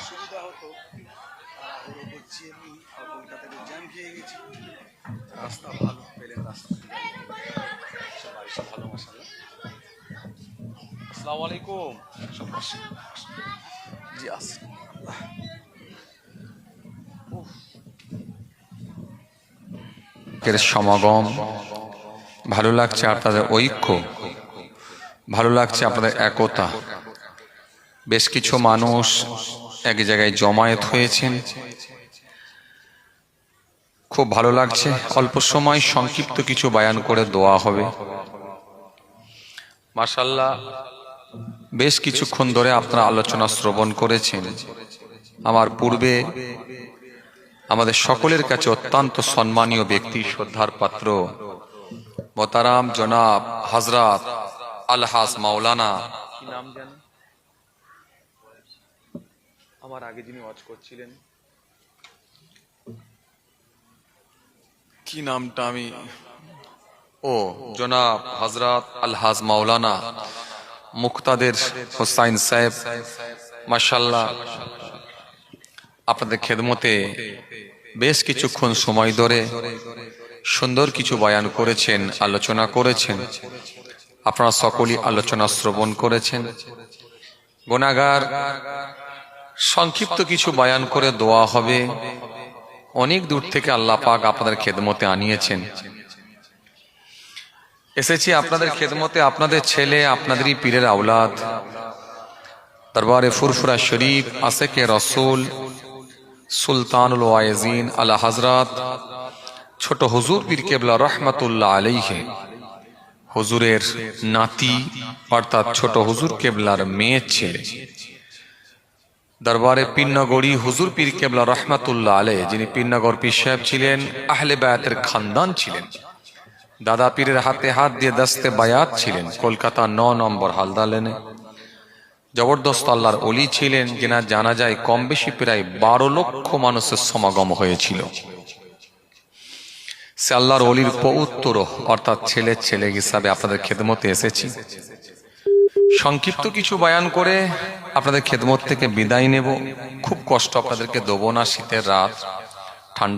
সুবিধা হতো। তাড়াহুড়ো করছি আমি, কলকাতাতে জ্যাম খেয়ে গেছি। রাস্তা ভালো পেলেন, রাস্তা বাড়ি সব ভালো মশাল্লাহ। আসসালামু আলাইকুম। সব বসে জি আসি। সমাগম ভালো লাগছে, আপনাদের ঐক্য ভালো লাগছে, আপনাদের একতা। বেশ কিছু মানুষ এক জায়গায় জমায়েত হয়েছেন, খুব ভালো লাগছে। অল্প সময় সংক্ষিপ্ত কিছু বয়ান করে দোয়া হবে। মাশাআল্লাহ, বেশ কিছুক্ষণ ধরে আপনারা আলোচনা শ্রবণ করেছেন। আমার পূর্বে আমাদের সকলের কাছে অত্যন্ত সম্মানীয় ব্যক্তি, শ্রদ্ধার পাত্র মোহতারাম জনাব হযরত আলহাজ মাওলানা, কি নাম জানেন? আমার আগে যিনি ওয়াজ করছিলেন, কি নামটা আমি জনাব হযরত আলহাজ মাওলানা মুক্তাদের হোসাইন সাহেব, মাশাআল্লাহ আপনাদের খেদমতে বেশ কিছুক্ষণ সময় ধরে সুন্দর কিছু বয়ান করেছেন, আলোচনা করেছেন। আপনারা সকলেই আলোচনা শ্রবণ করেছেন। গুনাহগার সংক্ষিপ্ত কিছু বয়ান করে দোয়া হবে। অনেক দূর থেকে আল্লাহ পাক আপনাদের খেদমতে আনিয়েছেন। এসেছি আপনাদের খেদমতে, আপনাদের ছেলে, আপনাদেরই পীরের আওলাদ, দরবারে ফুরফুরা শরীফ, আশেকে রসুল, সুলতানুল ওয়াইজিন আলা হযরত ছোট হুজুর পীর কেবলা রহমাতুল্লাহ আলাইহি, হুজুরের নাতি অর্থাৎ ছোট হুজুর কেবলার মেয়ে ছেলে, দরবারে পীরনগরী হুজুর পীর কেবলা রহমাতুল্লাহ আলাইহি, যিনি পীরনগর পীর সাহেব ছিলেন, আহলে বায়াতের খানদান ছিলেন, দাদা পীরের হাতে হাত দিয়ে দস্তে বায়াত ছিলেন, কলকাতা ৯ নম্বর হালদা লেনে জবরদস্ত আল্লাহর ওলি ছিলেন, যেনা জানা যায় কম বেশি প্রায় ১২ লক্ষ মানুষের সমাগম হয়েছিল। সে আল্লাহর ওলির পৌত্র অর্থাৎ ছেলের ছেলে হিসাবে আপনাদের খেদমতে এসেছি। সংক্ষিপ্ত কিছু বয়ান করে আপনাদের খেদমত থেকে বিদায় নেব। খুব কষ্ট আপনাদেরকে দেবো না, শীতের রাত।